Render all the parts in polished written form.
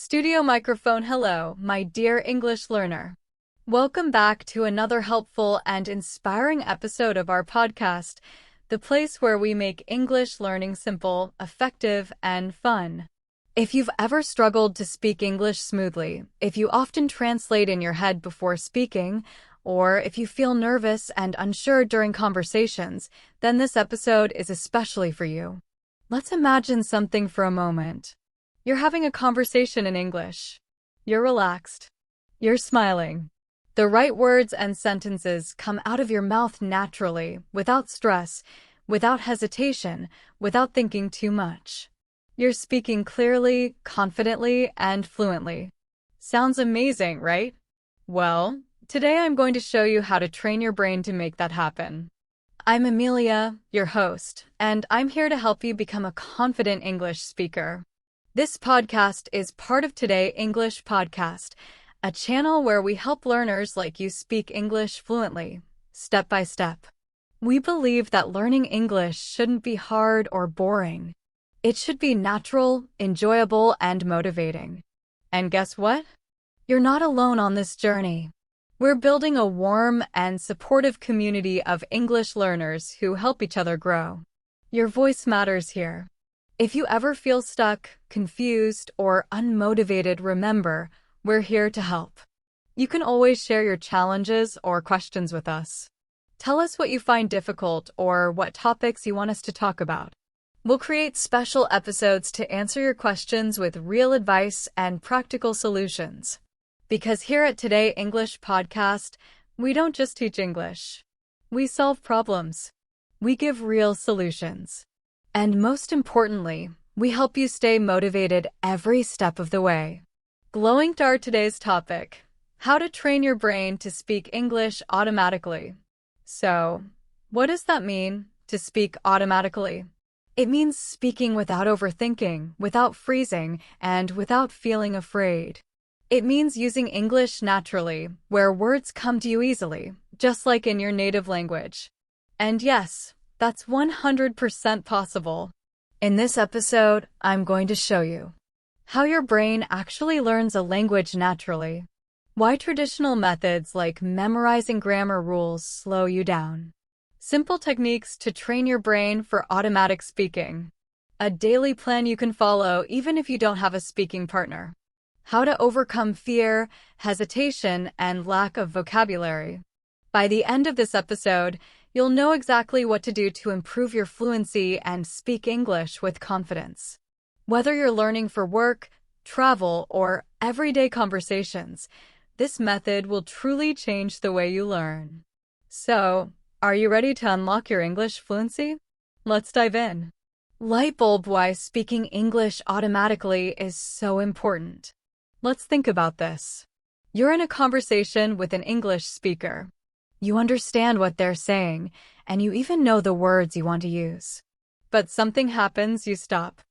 Studio microphone. Hello, my dear English learner. Welcome back to another helpful and inspiring episode of our podcast, the place where we make English learning simple, effective, and fun. If you've ever struggled to speak English smoothly, if you often translate in your head before speaking, or if you feel nervous and unsure during conversations, then this episode is especially for you. Let's imagine something for a moment. You're having a conversation in English. You're relaxed. You're smiling. The right words and sentences come out of your mouth naturally, without stress, without hesitation, without thinking too much. You're speaking clearly, confidently, and fluently. Sounds amazing, right? Well, today I'm going to show you how to train your brain to make that happen. I'm Amelia, your host, and I'm here to help you become a confident English speaker. This podcast is part of Today English Podcast, a channel where we help learners like you speak English fluently, step by step. We believe that learning English shouldn't be hard or boring. It should be natural, enjoyable, and motivating. And guess what? You're not alone on this journey. We're building a warm and supportive community of English learners who help each other grow. Your voice matters here. If you ever feel stuck, confused, or unmotivated, remember, we're here to help. You can always share your challenges or questions with us. Tell us what you find difficult or what topics you want us to talk about. We'll create special episodes to answer your questions with real advice and practical solutions. Because here at Today English Podcast, we don't just teach English. We solve problems. We give real solutions. And most importantly, we help you stay motivated every step of the way. Glowing star today's topic, how to train your brain to speak English automatically. So, what does that mean, to speak automatically? It means speaking without overthinking, without freezing, and without feeling afraid. It means using English naturally, where words come to you easily, just like in your native language. And yes, that's 100% possible. In this episode, I'm going to show you how your brain actually learns a language naturally, why traditional methods like memorizing grammar rules slow you down, simple techniques to train your brain for automatic speaking, a daily plan you can follow even if you don't have a speaking partner, how to overcome fear, hesitation, and lack of vocabulary. By the end of this episode, you'll know exactly what to do to improve your fluency and speak English with confidence. Whether you're learning for work, travel, or everyday conversations, this method will truly change the way you learn. So, are you ready to unlock your English fluency? Let's dive in. Light bulb why speaking English automatically is so important. Let's think about this. You're in a conversation with an English speaker. You understand what they're saying, and you even know the words you want to use. But something happens, you stop.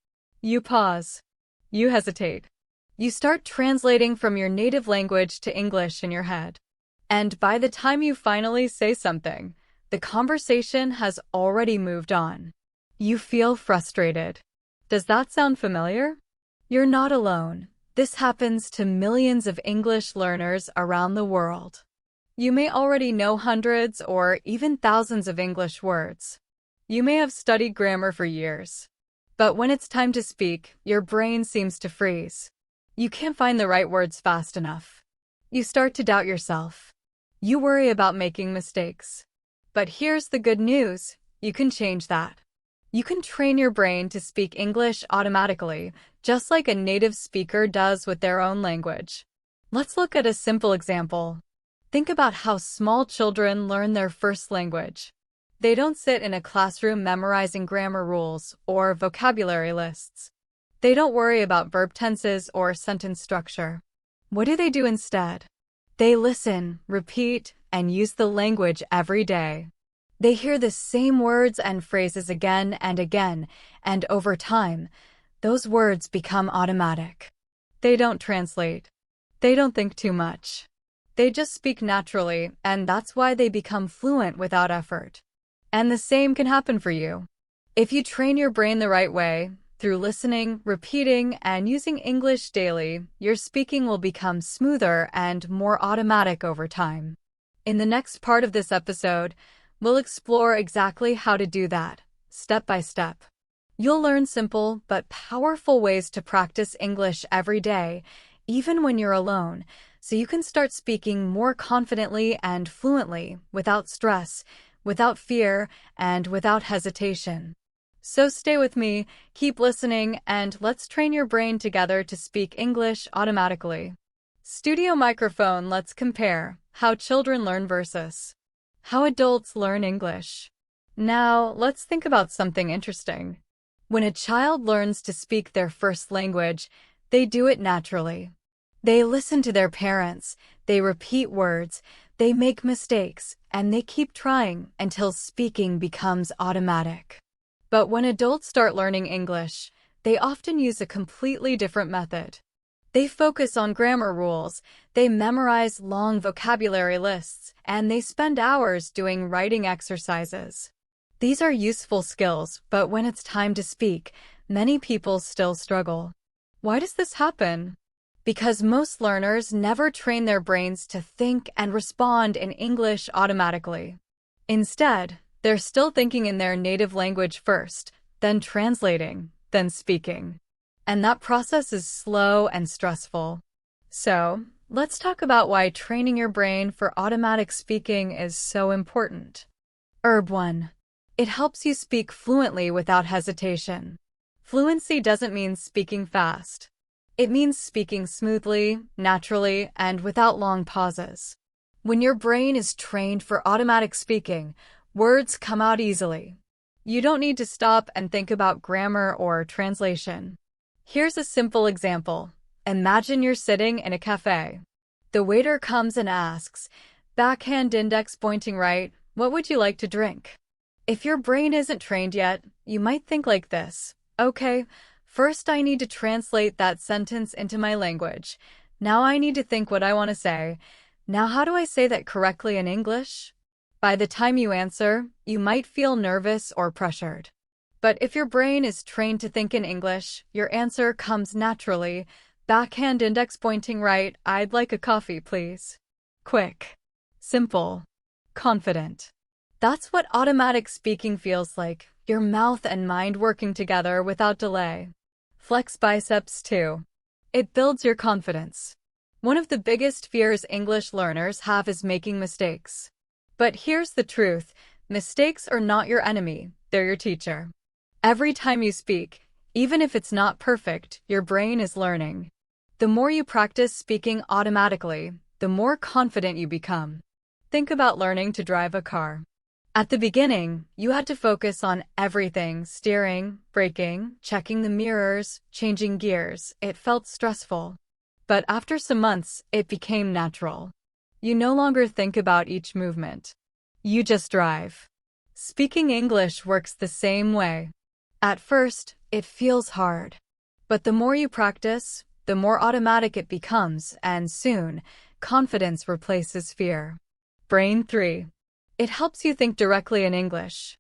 You pause. You hesitate. You start translating from your native language to English in your head. And by the time you finally say something, the conversation has already moved on. You feel frustrated. Does that sound familiar? You're not alone. This happens to millions of English learners around the world. You may already know hundreds or even thousands of English words. You may have studied grammar for years. But when it's time to speak, your brain seems to freeze. You can't find the right words fast enough. You start to doubt yourself. You worry about making mistakes. But here's the good news. You can change that. You can train your brain to speak English automatically, just like a native speaker does with their own language. Let's look at a simple example. Think about how small children learn their first language. They don't sit in a classroom memorizing grammar rules or vocabulary lists. They don't worry about verb tenses or sentence structure. What do they do instead? They listen, repeat, and use the language every day. They hear the same words and phrases again and again, and over time, those words become automatic. They don't translate. They don't think too much. They just speak naturally, and that's why they become fluent without effort. And the same can happen for you. If you train your brain the right way, Through listening, repeating, and using English daily, your speaking will become smoother and more automatic over time. In the next part of this episode, we'll explore exactly how to do that, step by step. You'll learn simple but powerful ways to practice English every day, even when you're alone, so you can start speaking more confidently and fluently, without stress, without fear, and without hesitation. So stay with me, keep listening, and let's train your brain together to speak English automatically. Studio microphone, let's compare how children learn versus how adults learn English. Now, let's think about something interesting. When a child learns to speak their first language, they do it naturally. They listen to their parents, they repeat words, they make mistakes, and they keep trying until speaking becomes automatic. But when adults start learning English, they often use a completely different method. They focus on grammar rules, they memorize long vocabulary lists, and they spend hours doing writing exercises. These are useful skills, but when it's time to speak, many people still struggle. Why does this happen? Because most learners never train their brains to think and respond in English automatically. Instead, they're still thinking in their native language first, then translating, then speaking. And that process is slow and stressful. So, let's talk about why training your brain for automatic speaking is so important. 1. It helps you speak fluently without hesitation. Fluency doesn't mean speaking fast. It means speaking smoothly, naturally, and without long pauses. When your brain is trained for automatic speaking, words come out easily. You don't need to stop and think about grammar or translation. Here's a simple example. Imagine you're sitting in a cafe. The waiter comes and asks, backhand index pointing right, what would you like to drink? If your brain isn't trained yet, you might think like this. Okay, first I need to translate that sentence into my language. Now I need to think what I want to say. Now how do I say that correctly in English? By the time you answer, you might feel nervous or pressured. But if your brain is trained to think in English, your answer comes naturally. Backhand index pointing right, I'd like a coffee, please. Quick, simple, confident. That's what automatic speaking feels like, your mouth and mind working together without delay. Flex biceps too. It builds your confidence. One of the biggest fears English learners have is making mistakes. But here's the truth, mistakes are not your enemy, they're your teacher. Every time you speak, even if it's not perfect, your brain is learning. The more you practice speaking automatically, the more confident you become. Think about learning to drive a car. At the beginning, you had to focus on everything, steering, braking, checking the mirrors, changing gears. It felt stressful. But after some months, it became natural. You no longer think about each movement. You just drive. Speaking English works the same way. At first, it feels hard. But the more you practice, the more automatic it becomes, and soon, confidence replaces fear. Brain 3. It helps you think directly in English.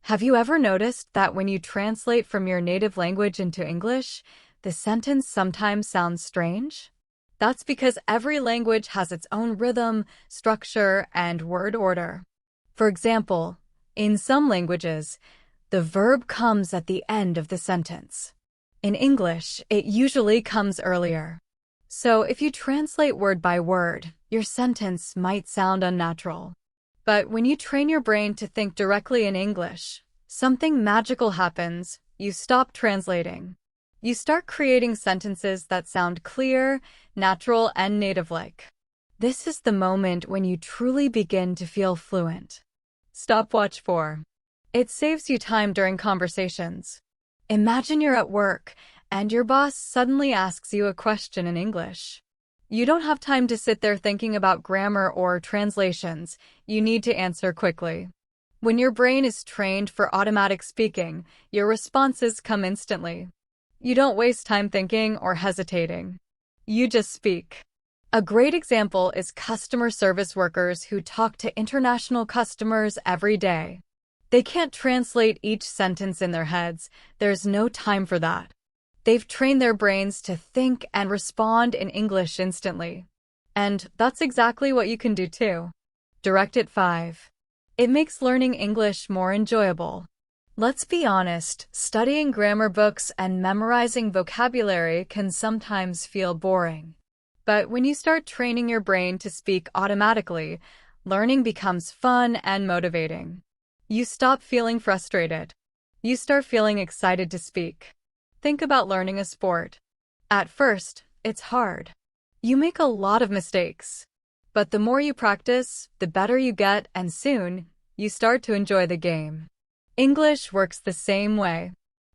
Have you ever noticed that when you translate from your native language into English, the sentence sometimes sounds strange? That's because every language has its own rhythm, structure, and word order. For example, in some languages, the verb comes at the end of the sentence. In English, it usually comes earlier. So if you translate word by word, your sentence might sound unnatural. But when you train your brain to think directly in English, something magical happens. You stop translating. You start creating sentences that sound clear, natural, and native-like. This is the moment when you truly begin to feel fluent. Stopwatch 4. It saves you time during conversations. Imagine you're at work, and your boss suddenly asks you a question in English. You don't have time to sit there thinking about grammar or translations. You need to answer quickly. When your brain is trained for automatic speaking, your responses come instantly. You don't waste time thinking or hesitating. You just speak. A great example is customer service workers who talk to international customers every day. They can't translate each sentence in their heads. There's no time for that. They've trained their brains to think and respond in English instantly. And that's exactly what you can do too. Direct It 5. It makes learning English more enjoyable. Let's be honest, studying grammar books and memorizing vocabulary can sometimes feel boring. But when you start training your brain to speak automatically, learning becomes fun and motivating. You stop feeling frustrated. You start feeling excited to speak. Think about learning a sport. At first, it's hard. You make a lot of mistakes. But the more you practice, the better you get, and soon, you start to enjoy the game. English works the same way.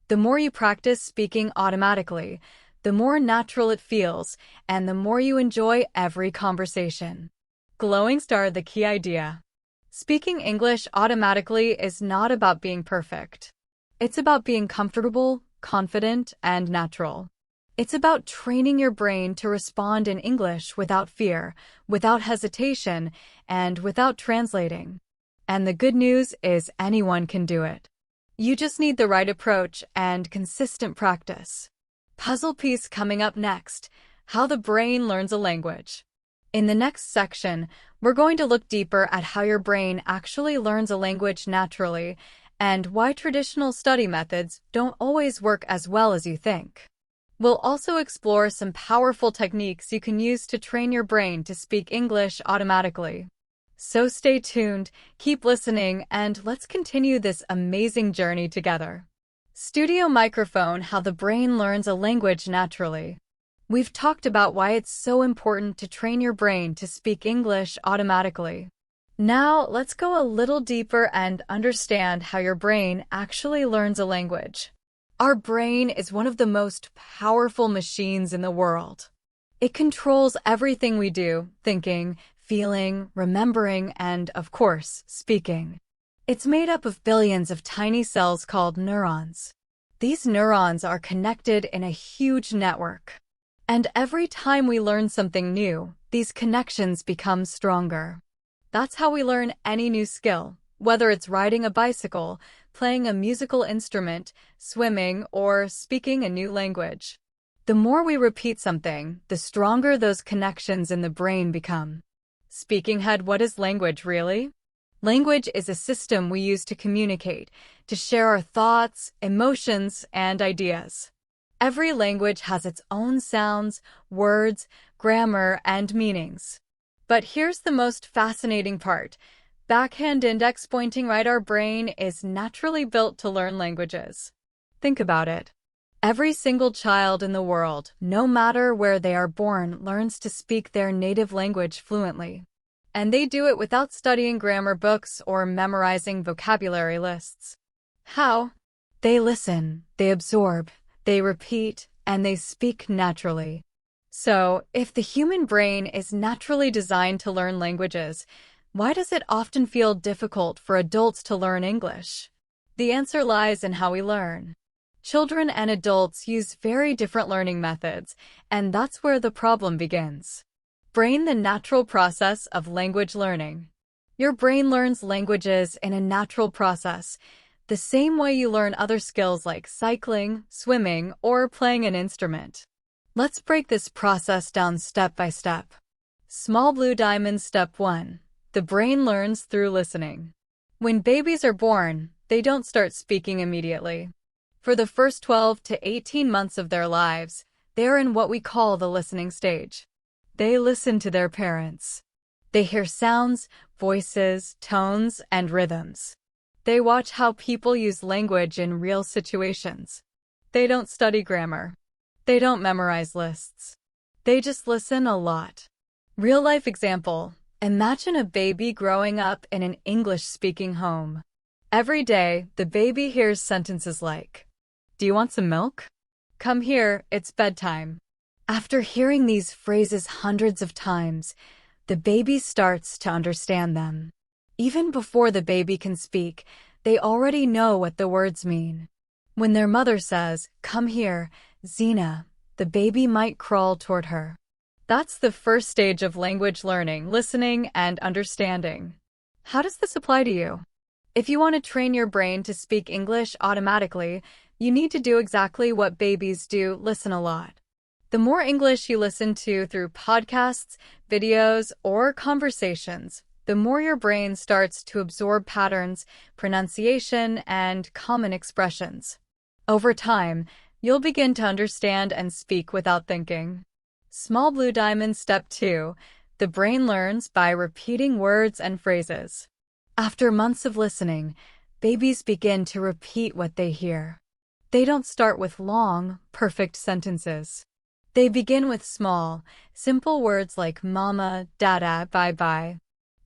The more you practice speaking automatically, the more natural it feels, and the more you enjoy every conversation. Glowing star, the key idea. Speaking English automatically is not about being perfect. It's about being comfortable, confident, and natural. It's about training your brain to respond in English without fear, without hesitation, and without translating. And the good news is anyone can do it. You just need the right approach and consistent practice. Puzzle piece coming up next: how the brain learns a language. In the next section, we're going to look deeper at how your brain actually learns a language naturally and why traditional study methods don't always work as well as you think. We'll also explore some powerful techniques you can use to train your brain to speak English automatically. So stay tuned, keep listening, and let's continue this amazing journey together. Studio microphone: how the brain learns a language naturally. We've talked about why it's so important to train your brain to speak English automatically. Now, let's go a little deeper and understand how your brain actually learns a language. Our brain is one of the most powerful machines in the world. It controls everything we do: thinking, feeling, remembering, and, of course, speaking. It's made up of billions of tiny cells called neurons. These neurons are connected in a huge network. And every time we learn something new, these connections become stronger. That's how we learn any new skill, whether it's riding a bicycle, playing a musical instrument, swimming, or speaking a new language. The more we repeat something, the stronger those connections in the brain become. Speaking head: what is language really? Language is a system we use to communicate, to share our thoughts, emotions, and ideas. Every language has its own sounds, words, grammar, and meanings. But here's the most fascinating part. Backhand index pointing right: our brain is naturally built to learn languages. Think about it. Every single child in the world, no matter where they are born, learns to speak their native language fluently. And they do it without studying grammar books or memorizing vocabulary lists. How? They listen, they absorb, they repeat, and they speak naturally. So, if the human brain is naturally designed to learn languages, why does it often feel difficult for adults to learn English? The answer lies in how we learn. Children and adults use very different learning methods, and that's where the problem begins. Brain: the natural process of language learning. Your brain learns languages in a natural process, the same way you learn other skills like cycling, swimming, or playing an instrument. Let's break this process down step by step. Small blue diamond: step 1. The brain learns through listening. When babies are born, they don't start speaking immediately. For the first 12 to 18 months of their lives, they're in what we call the listening stage. They listen to their parents. They hear sounds, voices, tones, and rhythms. They watch how people use language in real situations. They don't study grammar. They don't memorize lists. They just listen a lot. Real-life example: imagine a baby growing up in an English-speaking home. Every day, the baby hears sentences like, "Do you want some milk? Come here, it's bedtime." After hearing these phrases hundreds of times, the baby starts to understand them. Even before the baby can speak, they already know what the words mean. When their mother says, "Come here, Zena," the baby might crawl toward her. That's the first stage of language learning: listening and understanding. How does this apply to you? If you want to train your brain to speak English automatically, you need to do exactly what babies do: listen a lot. The more English you listen to through podcasts, videos, or conversations, the more your brain starts to absorb patterns, pronunciation, and common expressions. Over time, you'll begin to understand and speak without thinking. Small blue diamond step 2. The brain learns by repeating words and phrases. After months of listening, babies begin to repeat what they hear. They don't start with long, perfect sentences. They begin with small, simple words like mama, dada, bye-bye.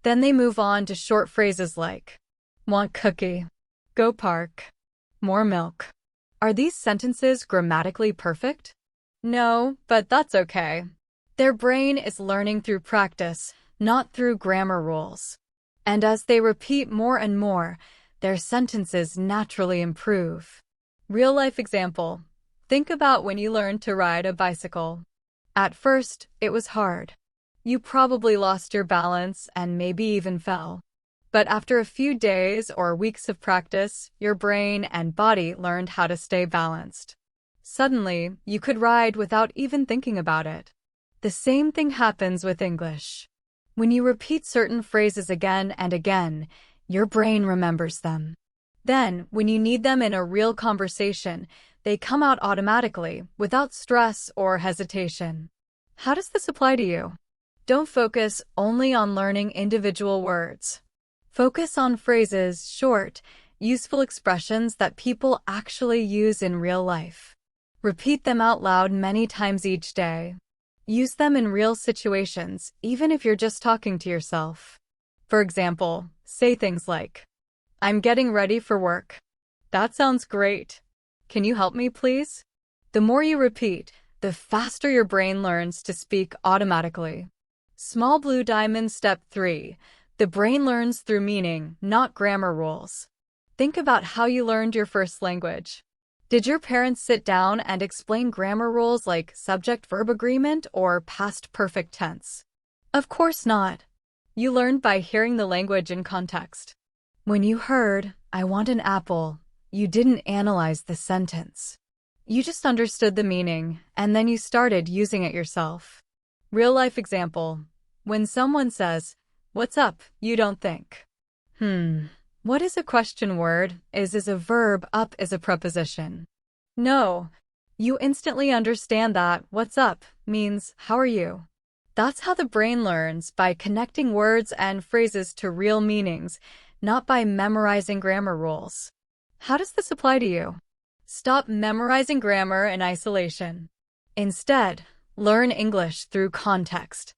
Then they move on to short phrases like want cookie, go park, more milk. Are these sentences grammatically perfect? No, but that's okay. Their brain is learning through practice, not through grammar rules. And as they repeat more and more, their sentences naturally improve. Real-life example. Think about when you learned to ride a bicycle. At first, it was hard. You probably lost your balance and maybe even fell. But after a few days or weeks of practice, your brain and body learned how to stay balanced. Suddenly, you could ride without even thinking about it. The same thing happens with English. When you repeat certain phrases again and again, your brain remembers them. Then, when you need them in a real conversation, they come out automatically, without stress or hesitation. How does this apply to you? Don't focus only on learning individual words. Focus on phrases, short, useful expressions that people actually use in real life. Repeat them out loud many times each day. Use them in real situations, even if you're just talking to yourself. For example, say things like, I'm getting ready for work. That sounds great. Can you help me, please? The more you repeat, the faster your brain learns to speak automatically. Small blue diamond step 3. The brain learns through meaning, not grammar rules. Think about how you learned your first language. Did your parents sit down and explain grammar rules like subject-verb agreement or past perfect tense? Of course not. You learned by hearing the language in context. When you heard, I want an apple, you didn't analyze the sentence. You just understood the meaning, and then you started using it yourself. Real-life example. When someone says, what's up, you don't think, what is a question word? Is a verb, up is a preposition. No. You instantly understand that what's up means how are you? That's how the brain learns, by connecting words and phrases to real meanings, not by memorizing grammar rules. How does this apply to you? Stop memorizing grammar in isolation. Instead, learn English through context.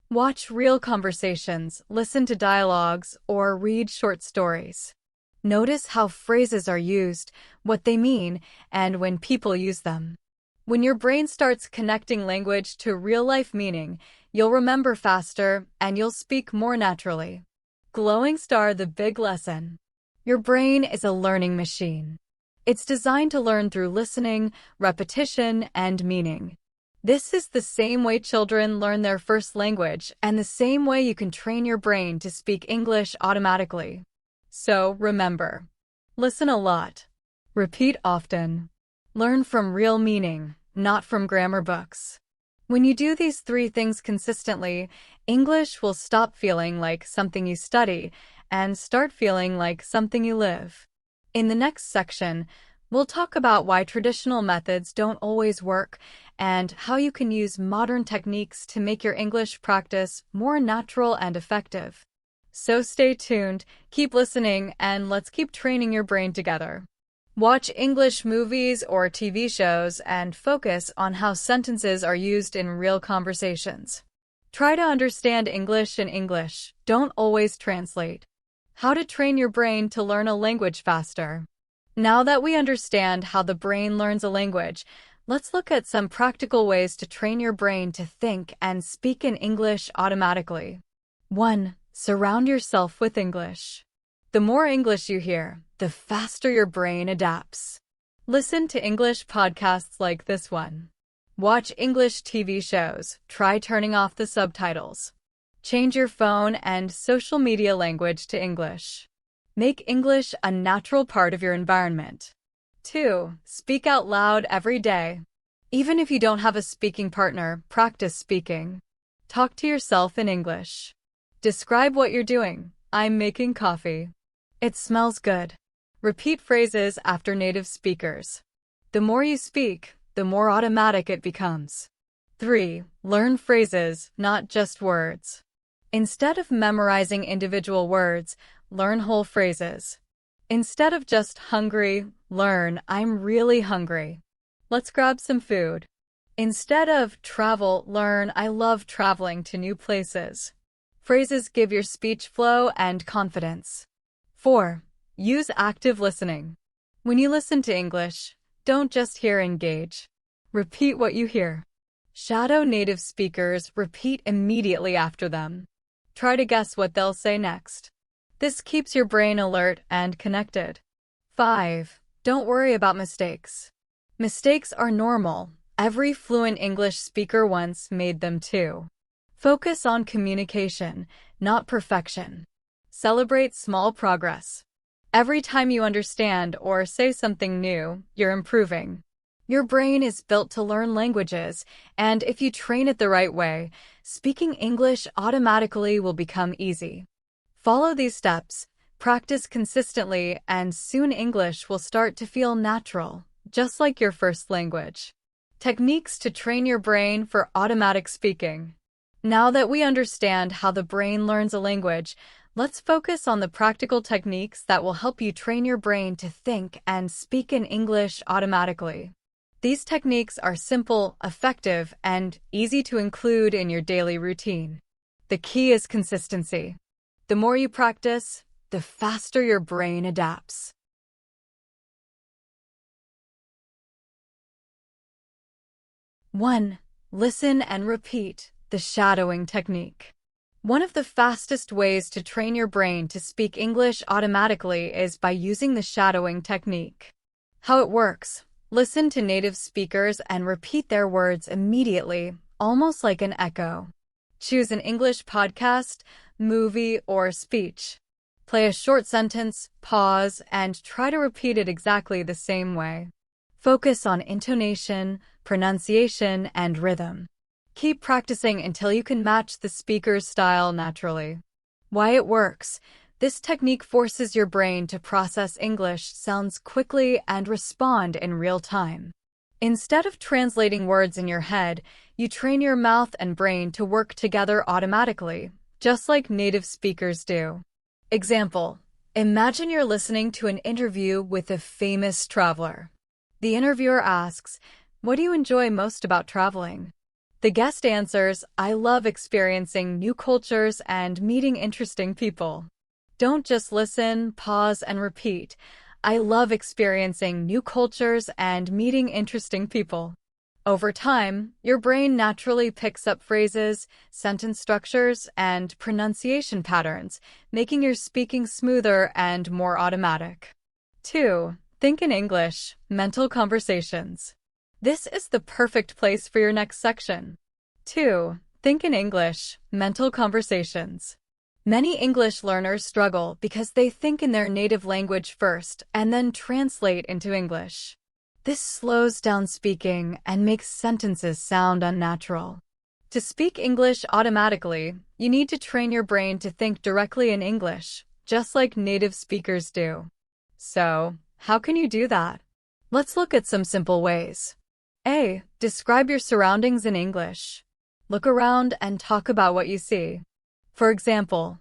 Watch real conversations, listen to dialogues, or read short stories. Notice how phrases are used, what they mean, and when people use them. When your brain starts connecting language to real-life meaning, you'll remember faster and you'll speak more naturally. Glowing star, the big lesson. Your brain is a learning machine. It's designed to learn through listening, repetition, and meaning. This is the same way children learn their first language, and the same way you can train your brain to speak English automatically. So, remember, listen a lot. Repeat often. Learn from real meaning, not from grammar books. When you do these 3 things consistently, English will stop feeling like something you study and start feeling like something you live. In the next section, we'll talk about why traditional methods don't always work and how you can use modern techniques to make your English practice more natural and effective. So stay tuned, keep listening, and let's keep training your brain together. Watch English movies or TV shows and focus on how sentences are used in real conversations. Try to understand English in English, don't always translate. How to train your brain to learn a language faster. Now that we understand how the brain learns a language, let's look at some practical ways to train your brain to think and speak in English automatically. 1. Surround yourself with English. The more English you hear, the faster your brain adapts. Listen to English podcasts like this one. Watch English TV shows. Try turning off the subtitles. Change your phone and social media language to English. Make English a natural part of your environment. 2. Speak out loud every day. Even if you don't have a speaking partner, practice speaking. Talk to yourself in English. Describe what you're doing. I'm making coffee. It smells good. Repeat phrases after native speakers. The more you speak, the more automatic it becomes. 3. Learn phrases, not just words. Instead of memorizing individual words, learn whole phrases. Instead of just hungry, learn I'm really hungry. Let's grab some food. Instead of travel, learn I love traveling to new places. Phrases give your speech flow and confidence. 4. Use active listening. When you listen to English, don't just hear engage. Repeat what you hear. Shadow native speakers, repeat immediately after them. Try to guess what they'll say next. This keeps your brain alert and connected. 5. Don't worry about mistakes. Mistakes are normal. Every fluent English speaker once made them too. Focus on communication, not perfection. Celebrate small progress. Every time you understand or say something new, you're improving. Your brain is built to learn languages, and if you train it the right way, speaking English automatically will become easy. Follow these steps, practice consistently, and soon English will start to feel natural, just like your first language. Techniques to train your brain for automatic speaking. Now that we understand how the brain learns a language, let's focus on the practical techniques that will help you train your brain to think and speak in English automatically. These techniques are simple, effective, and easy to include in your daily routine. The key is consistency. The more you practice, the faster your brain adapts. 1. Listen and repeat, the shadowing technique. One of the fastest ways to train your brain to speak English automatically is by using the shadowing technique. How it works: listen to native speakers and repeat their words immediately, almost like an echo. Choose an English podcast, movie, or speech. Play a short sentence, pause, and try to repeat it exactly the same way. Focus on intonation, pronunciation, and rhythm. Keep practicing until you can match the speaker's style naturally. Why it works: this technique forces your brain to process English sounds quickly and respond in real time. Instead of translating words in your head, you train your mouth and brain to work together automatically, just like native speakers do. Example: imagine you're listening to an interview with a famous traveler. The interviewer asks, "What do you enjoy most about traveling?" The guest answers, "I love experiencing new cultures and meeting interesting people." Don't just listen, pause, and repeat, "I love experiencing new cultures and meeting interesting people." Over time, your brain naturally picks up phrases, sentence structures, and pronunciation patterns, making your speaking smoother and more automatic. 2. Think in English, mental conversations. This is the perfect place for your next section. 2. Think in English, mental conversations. Many English learners struggle because they think in their native language first and then translate into English. This slows down speaking and makes sentences sound unnatural. To speak English automatically, you need to train your brain to think directly in English, just like native speakers do. So, how can you do that? Let's look at some simple ways. A. Describe your surroundings in English. Look around and talk about what you see. For example,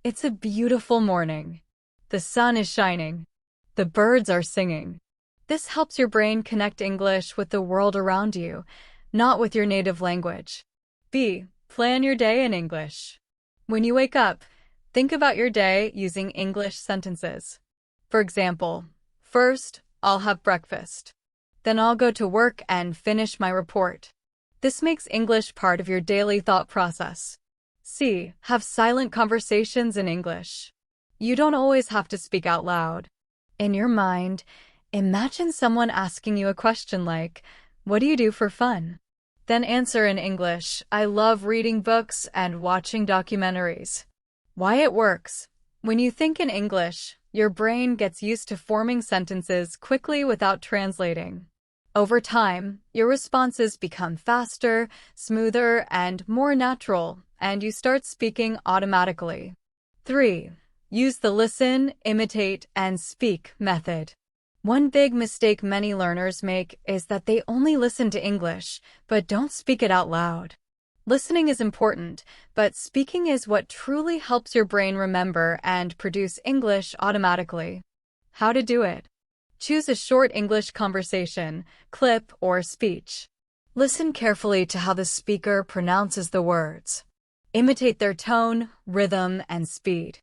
"It's a beautiful morning. The sun is shining. The birds are singing." This helps your brain connect English with the world around you, not with your native language. B. Plan your day in English. When you wake up, think about your day using English sentences. For example, "First, I'll have breakfast. Then I'll go to work and finish my report." This makes English part of your daily thought process. C. Have silent conversations in English. You don't always have to speak out loud. In your mind, imagine someone asking you a question like, "What do you do for fun?" Then answer in English, "I love reading books and watching documentaries." Why it works: When you think in English, your brain gets used to forming sentences quickly without translating. Over time, your responses become faster, smoother, and more natural, and you start speaking automatically. 3. Use the listen, imitate, and speak method. One big mistake many learners make is that they only listen to English, but don't speak it out loud. Listening is important, but speaking is what truly helps your brain remember and produce English automatically. How to do it? Choose a short English conversation, clip, or speech. Listen carefully to how the speaker pronounces the words. Imitate their tone, rhythm, and speed.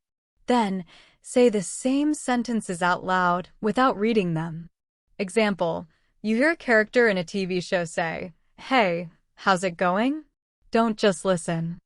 Then, say the same sentences out loud without reading them. Example, you hear a character in a TV show say, "Hey, how's it going?" Don't just listen.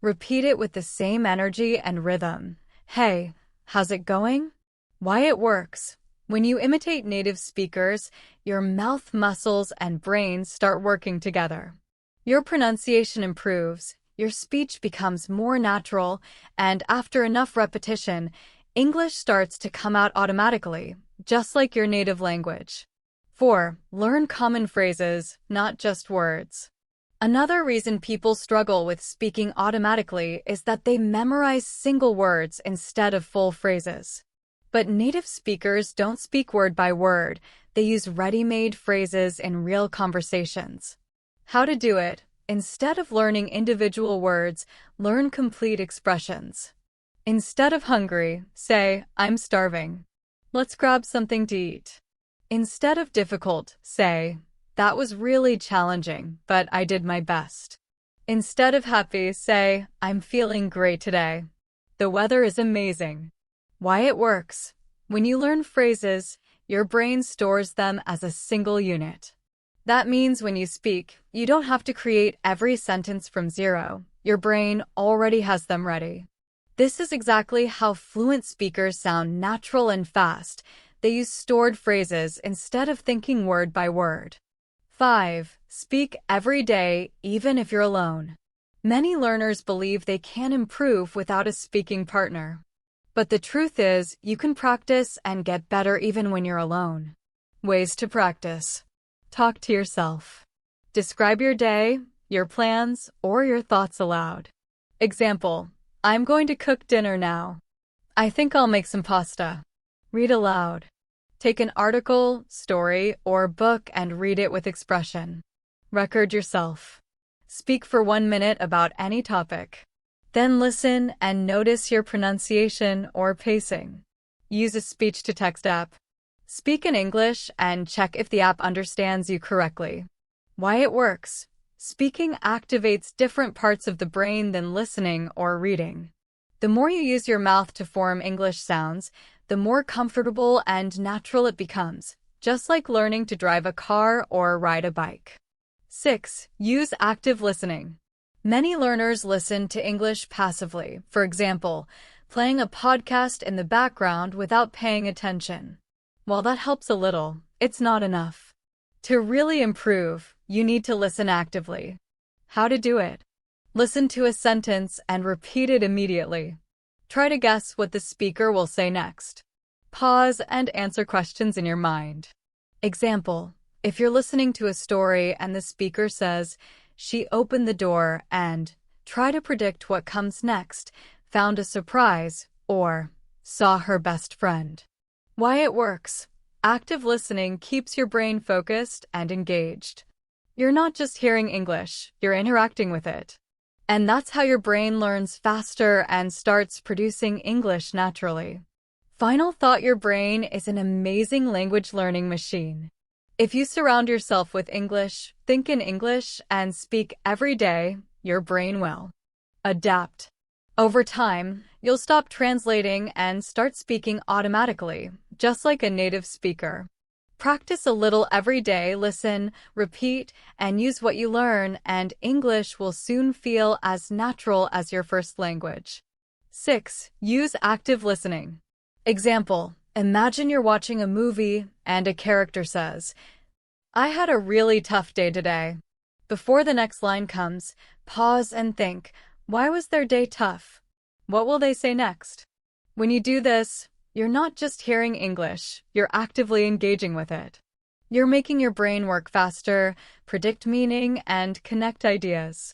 Repeat it with the same energy and rhythm. "Hey, how's it going?" Why it works. When you imitate native speakers, your mouth muscles and brain start working together. Your pronunciation improves, your speech becomes more natural, and after enough repetition, English starts to come out automatically, just like your native language. 4. Learn common phrases, not just words. Another reason people struggle with speaking automatically is that they memorize single words instead of full phrases. But native speakers don't speak word by word, they use ready-made phrases in real conversations. How to do it? Instead of learning individual words, learn complete expressions. Instead of hungry, say, "I'm starving. Let's grab something to eat." Instead of difficult, say, "That was really challenging, but I did my best." Instead of happy, say, "I'm feeling great today. The weather is amazing." Why it works. When you learn phrases, your brain stores them as a single unit. That means when you speak, you don't have to create every sentence from zero. Your brain already has them ready. This is exactly how fluent speakers sound natural and fast. They use stored phrases instead of thinking word by word. 5. Speak every day, even if you're alone. Many learners believe they can improve without a speaking partner. But the truth is, you can practice and get better even when you're alone. Ways to practice. Talk to yourself. Describe your day, your plans, or your thoughts aloud. Example, "I'm going to cook dinner now. I think I'll make some pasta." Read aloud. Take an article, story, or book and read it with expression. Record yourself. Speak for 1 minute about any topic. Then listen and notice your pronunciation or pacing. Use a speech-to-text app. Speak in English and check if the app understands you correctly. Why it works. Speaking activates different parts of the brain than listening or reading. The more you use your mouth to form English sounds, the more comfortable and natural it becomes, just like learning to drive a car or ride a bike. 6. Use active listening. Many learners listen to English passively, for example, playing a podcast in the background without paying attention. While that helps a little, it's not enough. To really improve, you need to listen actively. How to do it? Listen to a sentence and repeat it immediately. Try to guess what the speaker will say next. Pause and answer questions in your mind. Example, if you're listening to a story and the speaker says, "She opened the door and," try to predict what comes next, "found a surprise," or "saw her best friend." Why it works. Active listening keeps your brain focused and engaged. You're not just hearing English, you're interacting with it. And that's how your brain learns faster and starts producing English naturally. Final thought, your brain is an amazing language learning machine. If you surround yourself with English, think in English, and speak every day, your brain will adapt. Over time, you'll stop translating and start speaking automatically, just like a native speaker. Practice a little every day, listen, repeat, and use what you learn, and English will soon feel as natural as your first language. 6. Use active listening. Example, imagine you're watching a movie and a character says, "I had a really tough day today." Before the next line comes, pause and think, why was their day tough? What will they say next? When you do this, you're not just hearing English, you're actively engaging with it. You're making your brain work faster, predict meaning, and connect ideas.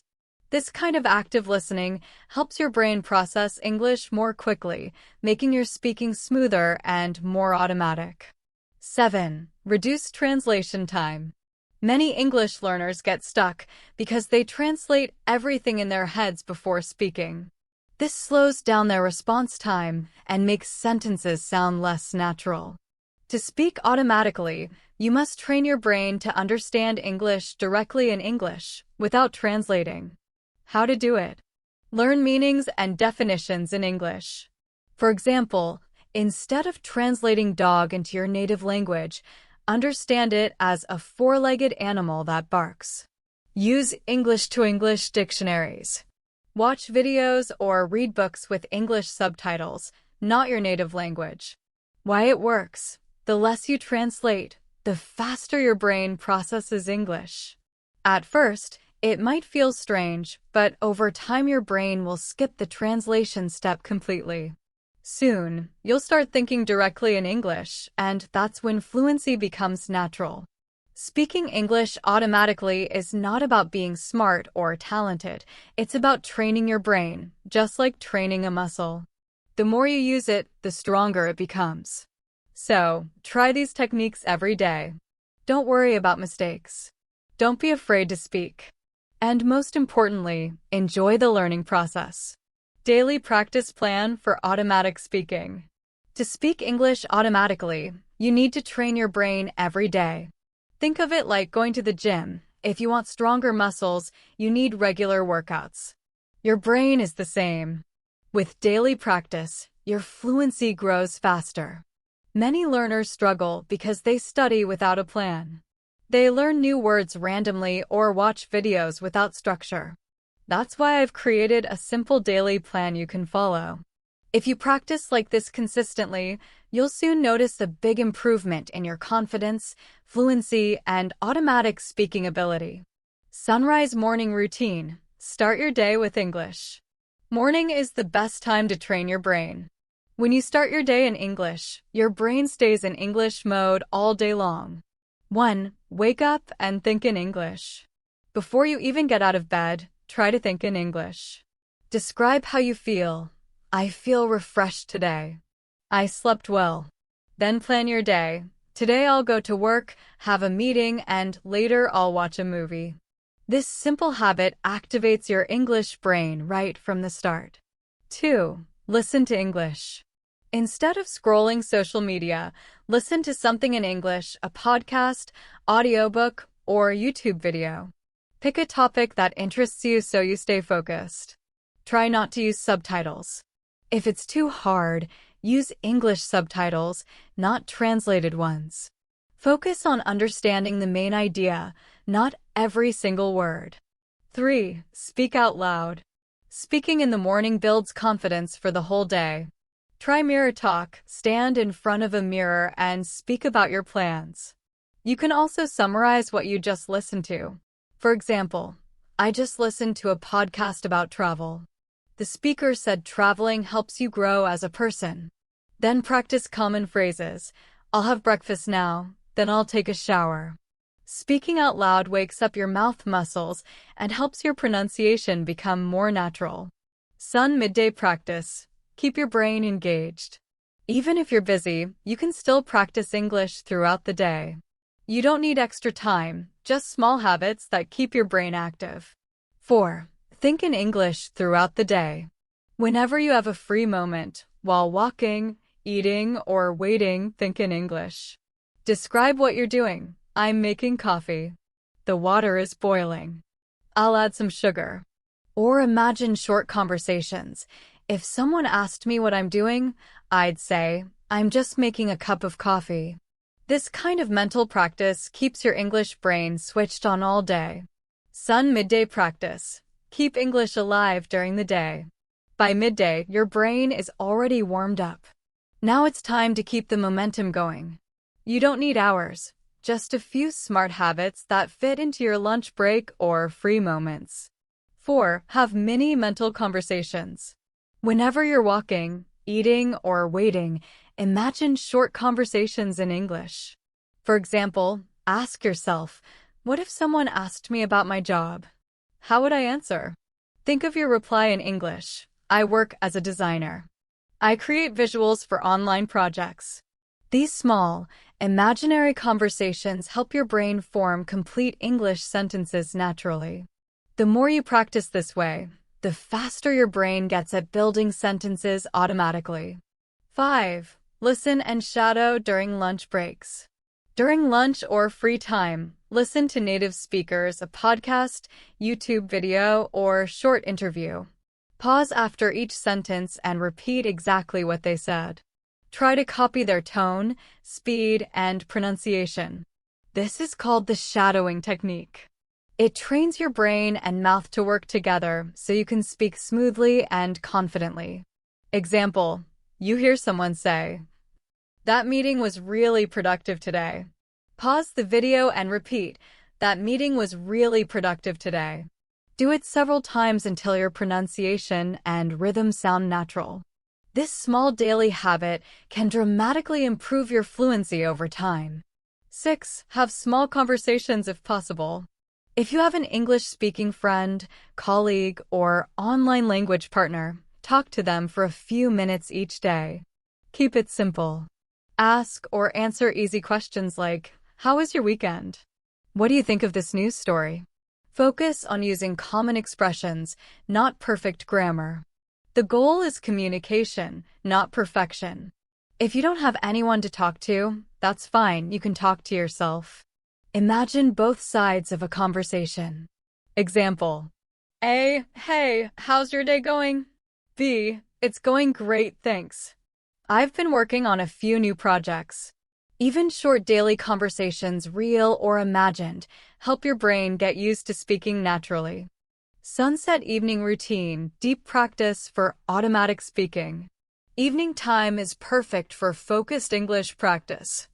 This kind of active listening helps your brain process English more quickly, making your speaking smoother and more automatic. 7. Reduce translation time. Many English learners get stuck because they translate everything in their heads before speaking. This slows down their response time and makes sentences sound less natural. To speak automatically, you must train your brain to understand English directly in English, without translating. How to do it? Learn meanings and definitions in English. For example, instead of translating dog into your native language, understand it as a four-legged animal that barks. Use English-to-English dictionaries. Watch videos or read books with English subtitles, not your native language. Why it works? The less you translate, the faster your brain processes English. At first, it might feel strange, but over time your brain will skip the translation step completely. Soon, you'll start thinking directly in English, and that's when fluency becomes natural. Speaking English automatically is not about being smart or talented. It's about training your brain, just like training a muscle. The more you use it, the stronger it becomes. So, try these techniques every day. Don't worry about mistakes. Don't be afraid to speak. And most importantly, enjoy the learning process. Daily practice plan for automatic speaking. To speak English automatically, you need to train your brain every day. Think of it like going to the gym. If you want stronger muscles, you need regular workouts. Your brain is the same. With daily practice, your fluency grows faster. Many learners struggle because they study without a plan. They learn new words randomly or watch videos without structure. That's why I've created a simple daily plan you can follow. If you practice like this consistently, you'll soon notice a big improvement in your confidence, fluency, and automatic speaking ability. Sunrise morning routine. Start your day with English. Morning is the best time to train your brain. When you start your day in English, your brain stays in English mode all day long. 1. Wake up and think in English. Before you even get out of bed, try to think in English. Describe how you feel. I feel refreshed today. I slept well. Then plan your day. Today I'll go to work, have a meeting, and later I'll watch a movie. This simple habit activates your English brain right from the start. 2. Listen to English. Instead of scrolling social media, listen to something in English, a podcast, audiobook, or YouTube video. Pick a topic that interests you so you stay focused. Try not to use subtitles. If it's too hard, use English subtitles, not translated ones. Focus on understanding the main idea, not every single word. 3. Speak out loud. Speaking in the morning builds confidence for the whole day. Try mirror talk. Stand in front of a mirror and speak about your plans. You can also summarize what you just listened to. For example, I just listened to a podcast about travel. The speaker said traveling helps you grow as a person. Then practice common phrases. I'll have breakfast now, then I'll take a shower. Speaking out loud wakes up your mouth muscles and helps your pronunciation become more natural. Sun midday practice. Keep your brain engaged. Even if you're busy, you can still practice English throughout the day. You don't need extra time, just small habits that keep your brain active. 4. Think in English throughout the day. Whenever you have a free moment, while walking, eating, or waiting, think in English. Describe what you're doing. I'm making coffee. The water is boiling. I'll add some sugar. Or imagine short conversations. If someone asked me what I'm doing, I'd say, I'm just making a cup of coffee. This kind of mental practice keeps your English brain switched on all day. Sun midday practice. Keep English alive during the day. By midday, your brain is already warmed up. Now it's time to keep the momentum going. You don't need hours, just a few smart habits that fit into your lunch break or free moments. 4. Have mini mental conversations. Whenever you're walking, eating, or waiting, imagine short conversations in English. For example, ask yourself, what if someone asked me about my job? How would I answer? Think of your reply in English. I work as a designer. I create visuals for online projects. These small, imaginary conversations help your brain form complete English sentences naturally. The more you practice this way, the faster your brain gets at building sentences automatically. 5. Listen and shadow during lunch breaks. During lunch or free time, listen to native speakers, a podcast, YouTube video, or short interview. Pause after each sentence and repeat exactly what they said. Try to copy their tone, speed, and pronunciation. This is called the shadowing technique. It trains your brain and mouth to work together so you can speak smoothly and confidently. Example, you hear someone say, "That meeting was really productive today." Pause the video and repeat, "That meeting was really productive today." Do it several times until your pronunciation and rhythm sound natural. This small daily habit can dramatically improve your fluency over time. 6. Have small conversations if possible. If you have an English-speaking friend, colleague, or online language partner, talk to them for a few minutes each day. Keep it simple. Ask or answer easy questions like, "How was your weekend? What do you think of this news story?" Focus on using common expressions, not perfect grammar. The goal is communication, not perfection. If you don't have anyone to talk to, that's fine, you can talk to yourself. Imagine both sides of a conversation. Example, A, "Hey, how's your day going?" B, "It's going great, thanks. I've been working on a few new projects." Even short daily conversations, real or imagined, help your brain get used to speaking naturally. Sunset evening routine, deep practice for automatic speaking. Evening time is perfect for focused English practice.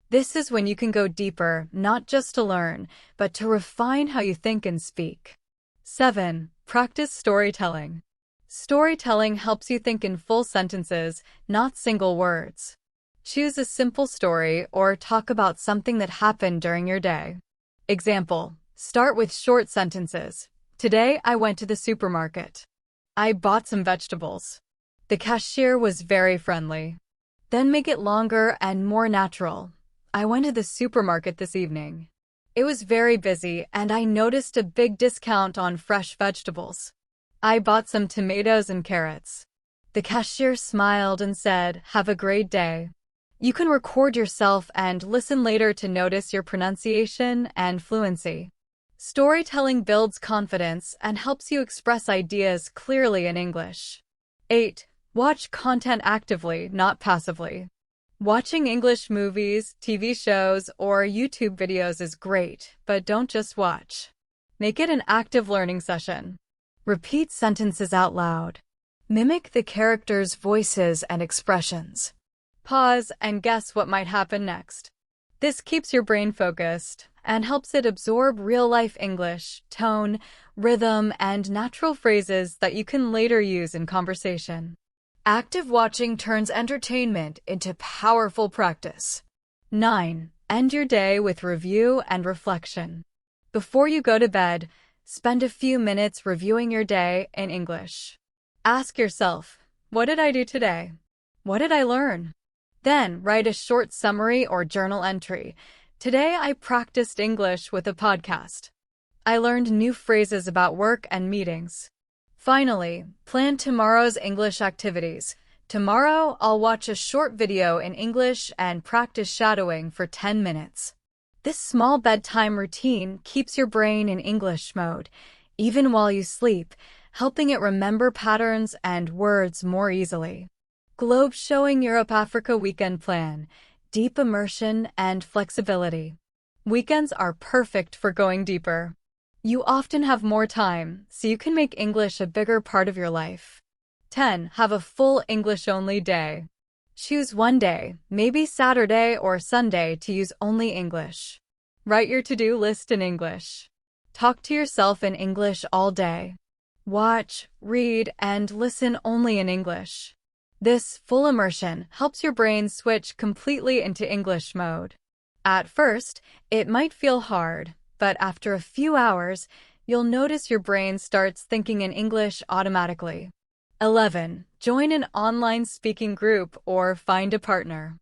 This is when you can go deeper, not just to learn, but to refine how you think and speak. 7. Practice storytelling. Storytelling helps you think in full sentences, not single words. Choose a simple story or talk about something that happened during your day. Example, start with short sentences. Today I went to the supermarket. I bought some vegetables. The cashier was very friendly. Then make it longer and more natural. I went to the supermarket this evening. It was very busy and I noticed a big discount on fresh vegetables. I bought some tomatoes and carrots. The cashier smiled and said, "Have a great day." You can record yourself and listen later to notice your pronunciation and fluency. Storytelling builds confidence and helps you express ideas clearly in English. 8. Watch content actively, not passively. Watching English movies, TV shows, or YouTube videos is great, but don't just watch. Make it an active learning session. Repeat sentences out loud. Mimic the characters' voices and expressions. Pause and guess what might happen next. This keeps your brain focused and helps it absorb real-life English, tone, rhythm, and natural phrases that you can later use in conversation. Active watching turns entertainment into powerful practice. 9. End your day with review and reflection. Before you go to bed, spend a few minutes reviewing your day in English. Ask yourself, what did I do today? What did I learn? Then write a short summary or journal entry. Today I practiced English with a podcast. I learned new phrases about work and meetings. Finally, plan tomorrow's English activities. Tomorrow, I'll watch a short video in English and practice shadowing for 10 minutes. This small bedtime routine keeps your brain in English mode, even while you sleep, helping it remember patterns and words more easily. Globe showing Europe-Africa weekend plan, deep immersion and flexibility. Weekends are perfect for going deeper. You often have more time, so you can make English a bigger part of your life. 10. Have a full English-only day. Choose one day, maybe Saturday or Sunday, to use only English. Write your to-do list in English. Talk to yourself in English all day. Watch, read, and listen only in English. This full immersion helps your brain switch completely into English mode. At first, it might feel hard, but after a few hours, you'll notice your brain starts thinking in English automatically. 11. Join an online speaking group or find a partner.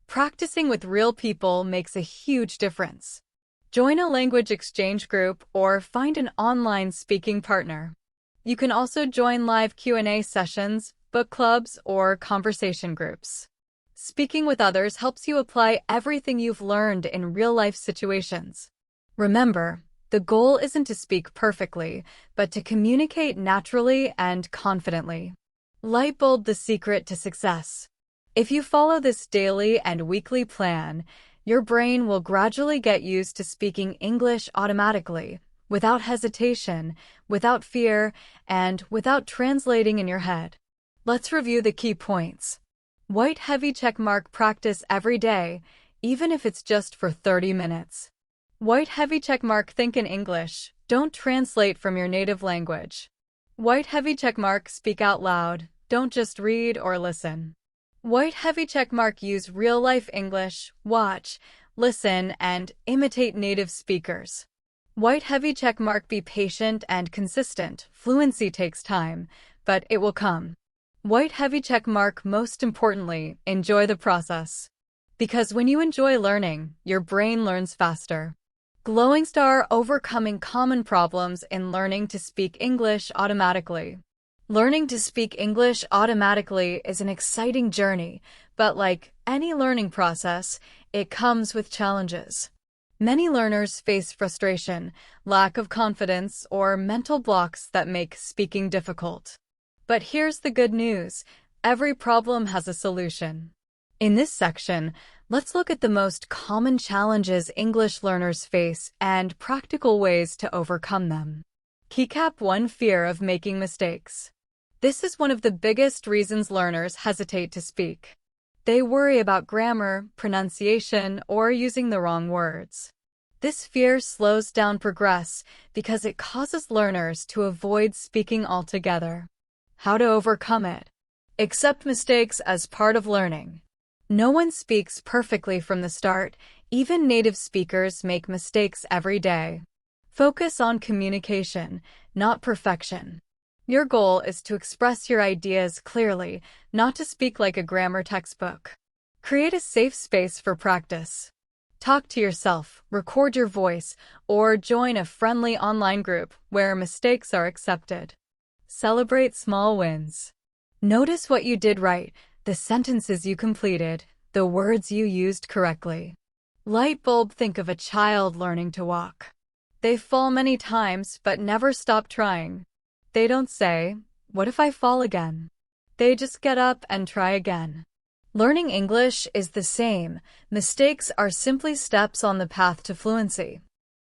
Practicing with real people makes a huge difference. Join a language exchange group or find an online speaking partner. You can also join live Q&A sessions, book clubs, or conversation groups. Speaking with others helps you apply everything you've learned in real-life situations. Remember, the goal isn't to speak perfectly, but to communicate naturally and confidently. Light bulb the secret to success. If you follow this daily and weekly plan, your brain will gradually get used to speaking English automatically, without hesitation, without fear, and without translating in your head. Let's review the key points. White heavy checkmark practice every day, even if it's just for 30 minutes. White heavy checkmark think in English, don't translate from your native language. White heavy checkmark speak out loud, don't just read or listen. White heavy checkmark use real-life English, watch, listen, and imitate native speakers. White heavy checkmark be patient and consistent, fluency takes time, but it will come. White heavy checkmark most importantly, enjoy the process. Because when you enjoy learning, your brain learns faster. Glowing star overcoming common problems in learning to speak English automatically. Learning to speak English automatically is an exciting journey, but like any learning process, it comes with challenges. Many learners face frustration, lack of confidence, or mental blocks that make speaking difficult. But here's the good news: every problem has a solution. In this section, let's look at the most common challenges English learners face and practical ways to overcome them. Keycap 1. Fear of making mistakes. This is one of the biggest reasons learners hesitate to speak. They worry about grammar, pronunciation, or using the wrong words. This fear slows down progress because it causes learners to avoid speaking altogether. How to overcome it? Accept mistakes as part of learning. No one speaks perfectly from the start. Even native speakers make mistakes every day. Focus on communication, not perfection. Your goal is to express your ideas clearly, not to speak like a grammar textbook. Create a safe space for practice. Talk to yourself, record your voice, or join a friendly online group where mistakes are accepted. Celebrate small wins. Notice what you did right, the sentences you completed, the words you used correctly. Light bulb think of a child learning to walk. They fall many times but never stop trying. They don't say, "What if I fall again?" They just get up and try again. Learning English is the same. Mistakes are simply steps on the path to fluency.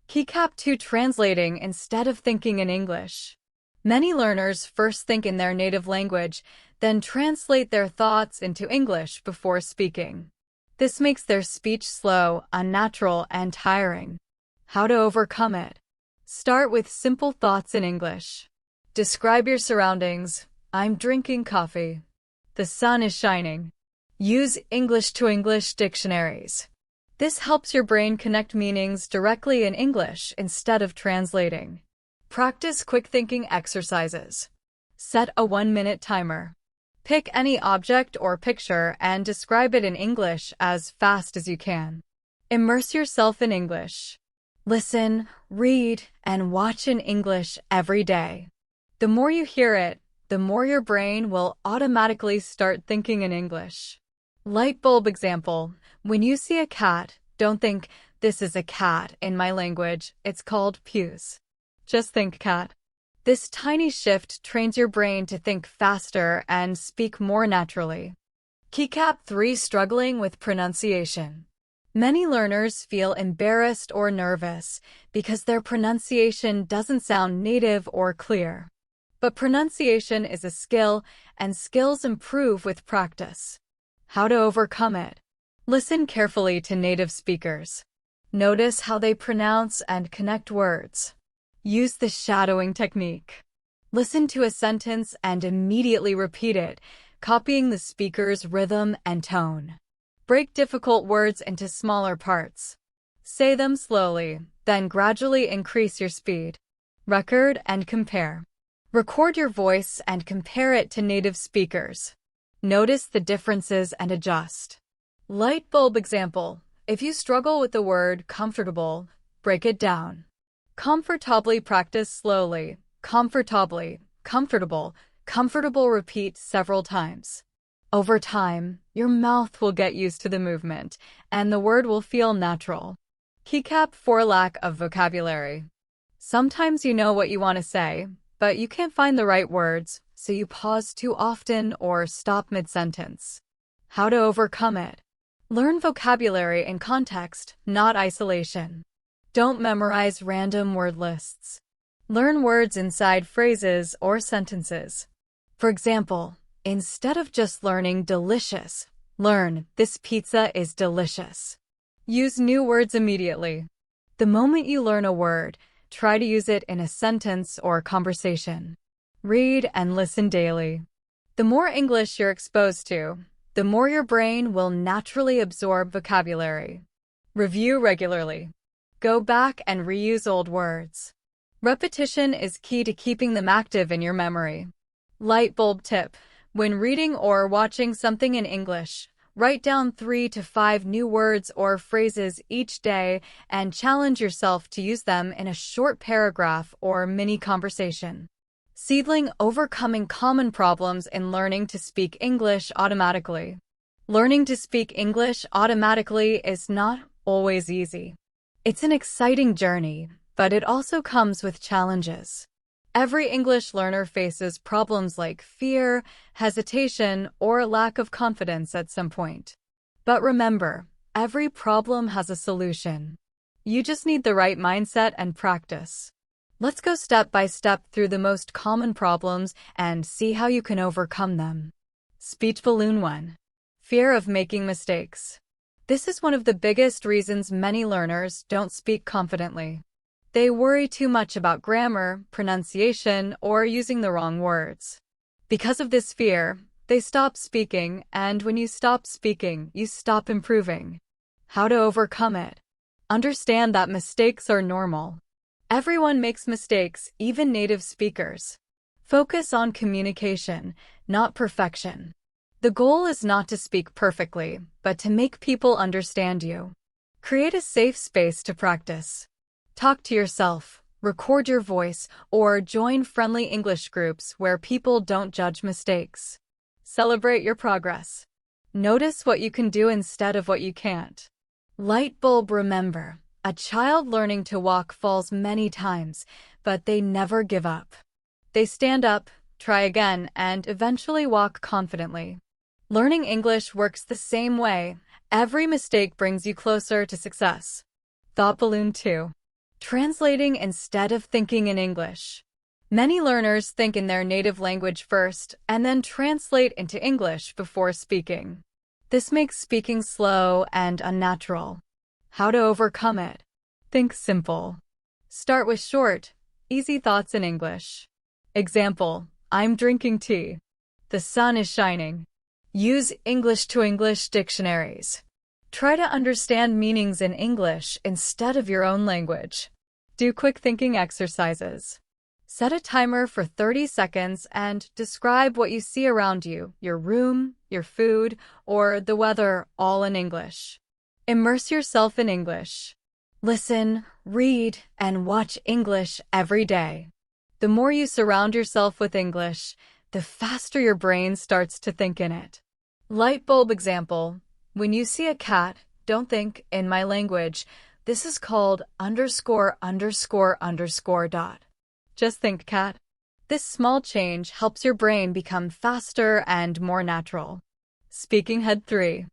Keycap 2. Translating instead of thinking in English. Many learners first think in their native language, then translate their thoughts into English before speaking. This makes their speech slow, unnatural, and tiring. How to overcome it? Start with simple thoughts in English. Describe your surroundings. I'm drinking coffee. The sun is shining. Use English to English dictionaries. This helps your brain connect meanings directly in English instead of translating. Practice quick thinking exercises. Set a 1-minute timer. Pick any object or picture and describe it in English as fast as you can. Immerse yourself in English. Listen, read, and watch in English every day. The more you hear it, the more your brain will automatically start thinking in English. Light bulb example. When you see a cat, don't think, "This is a cat in my language, it's called puce." Just think cat. This tiny shift trains your brain to think faster and speak more naturally. Keycap 3. Struggling with pronunciation. Many learners feel embarrassed or nervous because their pronunciation doesn't sound native or clear. But pronunciation is a skill, and skills improve with practice. How to overcome it? Listen carefully to native speakers. Notice how they pronounce and connect words. Use the shadowing technique. Listen to a sentence and immediately repeat it, copying the speaker's rhythm and tone. Break difficult words into smaller parts. Say them slowly, then gradually increase your speed. Record and compare. Record your voice and compare it to native speakers. Notice the differences and adjust. Light bulb example. If you struggle with the word comfortable, break it down. Comfortably practice slowly. Comfortably, comfortable, comfortable repeat several times. Over time, your mouth will get used to the movement, and the word will feel natural. Keycap for lack of vocabulary. Sometimes you know what you want to say, but you can't find the right words, so you pause too often or stop mid-sentence. How to overcome it. Learn vocabulary in context, not isolation. Don't memorize random word lists. Learn words inside phrases or sentences. For example, instead of just learning delicious, learn this pizza is delicious. Use new words immediately. The moment you learn a word, try to use it in a sentence or conversation. Read and listen daily. The more English you're exposed to, the more your brain will naturally absorb vocabulary. Review regularly. Go back and reuse old words. Repetition is key to keeping them active in your memory. Light bulb tip. When reading or watching something in English, write down 3 to 5 new words or phrases each day and challenge yourself to use them in a short paragraph or mini conversation. Seedling overcoming common problems in learning to speak English automatically. Learning to speak English automatically is not always easy. It's an exciting journey, but it also comes with challenges. Every English learner faces problems like fear, hesitation, or lack of confidence at some point. But remember, every problem has a solution. You just need the right mindset and practice. Let's go step by step through the most common problems and see how you can overcome them. Speech balloon 1. Fear of making mistakes. This is one of the biggest reasons many learners don't speak confidently. They worry too much about grammar, pronunciation, or using the wrong words. Because of this fear, they stop speaking, and when you stop speaking, you stop improving. How to overcome it. Understand that mistakes are normal. Everyone makes mistakes, even native speakers. Focus on communication, not perfection. The goal is not to speak perfectly, but to make people understand you. Create a safe space to practice. Talk to yourself, record your voice, or join friendly English groups where people don't judge mistakes. Celebrate your progress. Notice what you can do instead of what you can't. Light bulb remember, a child learning to walk falls many times, but they never give up. They stand up, try again, and eventually walk confidently. Learning English works the same way. Every mistake brings you closer to success. Thought balloon 2. Translating instead of thinking in English. Many learners think in their native language first and then translate into English before speaking. This makes speaking slow and unnatural. How to overcome it. Think simple. Start with short, easy thoughts in English. Example, I'm drinking tea. The sun is shining. Use English to English dictionaries. Try to understand meanings in English instead of your own language. Do quick thinking exercises. Set a timer for 30 seconds and describe what you see around you, your room, your food, or the weather, all in English. Immerse yourself in English. Listen, read, and watch English every day. The more you surround yourself with English, the faster your brain starts to think in it. Light bulb example. When you see a cat, don't think, in my language, this is called ____. Just think cat. This small change helps your brain become faster and more natural. Speaking head 3.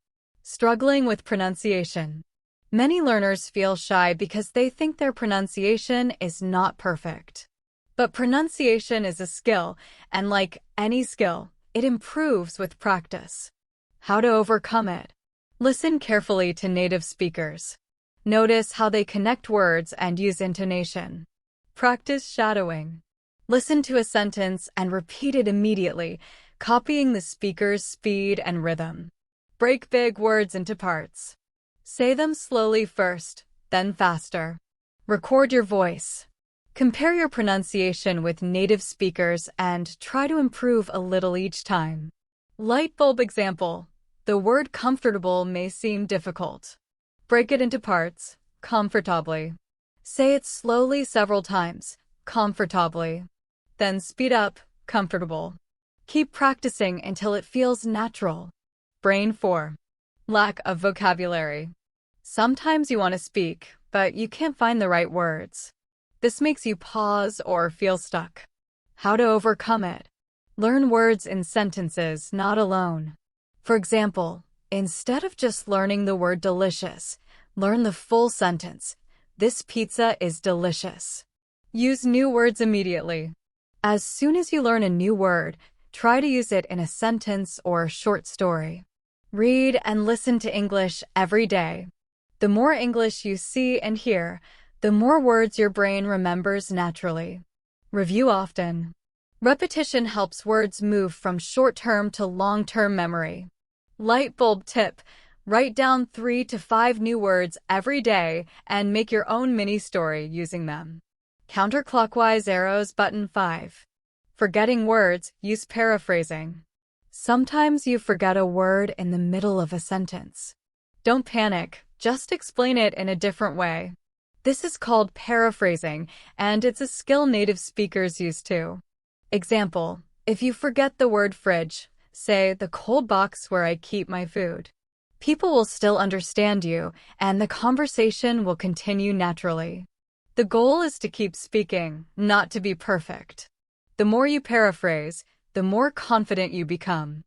Struggling with pronunciation. Many learners feel shy because they think their pronunciation is not perfect. But pronunciation is a skill, and like any skill, it improves with practice. How to overcome it. Listen carefully to native speakers. Notice how they connect words and use intonation. Practice shadowing. Listen to a sentence and repeat it immediately, copying the speaker's speed and rhythm. Break big words into parts. Say them slowly first, then faster. Record your voice. Compare your pronunciation with native speakers and try to improve a little each time. Light bulb example. The word comfortable may seem difficult. Break it into parts, comfortably. Say it slowly several times, comfortably. Then speed up, comfortable. Keep practicing until it feels natural. Brain 4. Lack of vocabulary. Sometimes you want to speak, but you can't find the right words. This makes you pause or feel stuck. How to overcome it? Learn words in sentences, not alone. For example, instead of just learning the word delicious, learn the full sentence. This pizza is delicious. Use new words immediately. As soon as you learn a new word, try to use it in a sentence or short story. Read and listen to English every day. The more English you see and hear, the more words your brain remembers naturally. Review often. Repetition helps words move from short-term to long-term memory. Light bulb tip: write down 3 to 5 new words every day and make your own mini story using them. Counterclockwise arrows button 5. Forgetting words, use paraphrasing. Sometimes you forget a word in the middle of a sentence. Don't panic, just explain it in a different way. This is called paraphrasing, and it's a skill native speakers use too. Example: if you forget the word fridge, say the cold box where I keep my food. People will still understand you, and the conversation will continue naturally. The goal is to keep speaking, not to be perfect. The more you paraphrase, the more confident you become.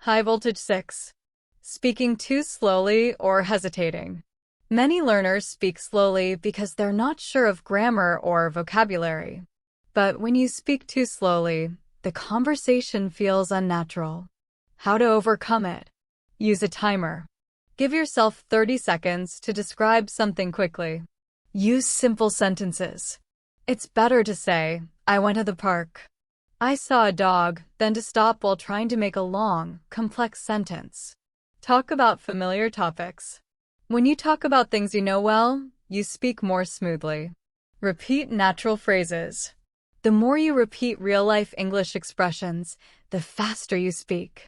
High voltage 6. Speaking too slowly or hesitating. Many learners speak slowly because they're not sure of grammar or vocabulary. But when you speak too slowly, the conversation feels unnatural. How to overcome it? Use a timer. Give yourself 30 seconds to describe something quickly. Use simple sentences. It's better to say, I went to the park. I saw a dog, than to stop while trying to make a long, complex sentence. Talk about familiar topics. When you talk about things you know well, you speak more smoothly. Repeat natural phrases. The more you repeat real-life English expressions, the faster you speak.